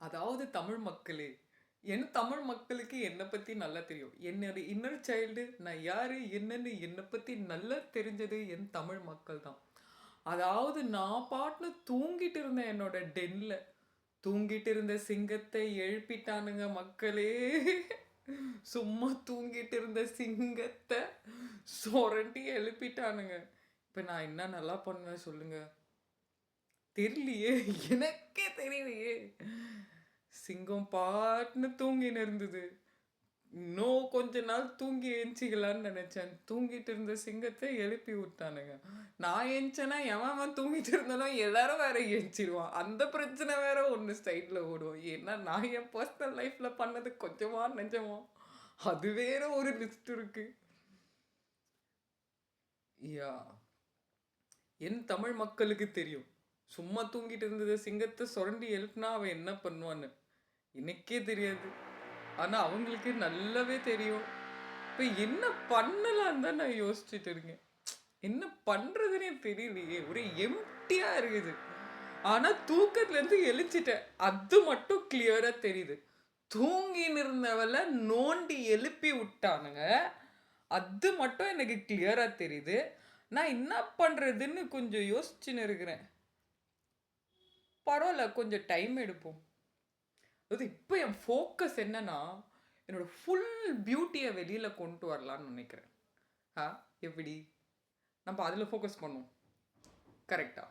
அதாவது தமிழ் மக்களே, தமிழ் மக்களுக்கு என்னை பத்தி நல்லா தெரியும். என்னோட இன்னர் சைல்டு நான் யாரு, என்னன்னு என்னை பத்தி நல்லா தெரிஞ்சது என் தமிழ் மக்கள் தான். அதாவது நான் பாட்டுன்னு தூங்கிட்டு இருந்தேன் என்னோட டென்ல. தூங்கிட்டு இருந்த சிங்கத்தை எழுப்பிட்டானுங்க மக்களே. சும்மா தூங்கிட்டு இருந்த சிங்கத்தை சொரண்டி எழுப்பிட்டானுங்க. இப்ப நான் என்ன நல்லா பண்ணுவேன் சொல்லுங்க? தெரியலையே, எனக்கே தெரியலையே. சிங்கம் பாட்டுன்னு தூங்கின்னு இருந்தது. இன்னும் கொஞ்ச நாள் தூங்கி எந்திச்சிக்கலான்னு நினைச்சேன். தூங்கிட்டு இருந்த சிங்கத்தை எழுப்பி விட்டானுங்க. நான் எந்திச்சேன்னா எவன் தூங்கிட்டு இருந்தானோ எல்லாரும் வேற எந்திச்சிருவான். அந்த பிரச்சனை வேற ஒன்று சைட்ல ஓடும். ஏன்னா நான் என் பர்சனல் லைஃப்ல பண்ணது கொஞ்சமா நெஞ்சமா, அது வேற ஒரு லிஸ்ட் இருக்கு. யா, என் தமிழ் மக்களுக்கு தெரியும். சும்மா தூங்கிட்டு இருந்தது சிங்கத்தை சுரண்டி எழுப்புனா அவன் என்ன பண்ணுவான்னு எனக்கே தெரியாது. ஆனா அவங்களுக்கு நல்லாவே தெரியும். இப்ப என்ன பண்ணலாம் தான் நான் யோசிச்சுட்டு இருக்கேன். என்ன பண்றதுன்னே தெரியலையே, ஒரே எம்டியா இருக்குது. ஆனா தூக்கத்துல இருந்து எழுச்சிட்டேன், அது மட்டும் கிளியரா தெரியுது. தூங்கின்னு இருந்தவள நோண்டி எழுப்பி விட்டானுங்க, அது மட்டும் எனக்கு கிளியரா தெரியுது. நான் என்ன பண்றதுன்னு கொஞ்சம் யோசிச்சுன்னு இருக்கிறேன். பரவாயில்ல, கொஞ்சம் டைம் எடுப்போம். அது இப்போ என் ஃபோக்கஸ் என்னன்னா, என்னோட ஃபுல் பியூட்டியை வெளியில கொண்டு வரலான்னு நினைக்கிறேன். எப்படி நம்ம அதில் ஃபோக்கஸ் பண்ணுவோம்? கரெக்டா?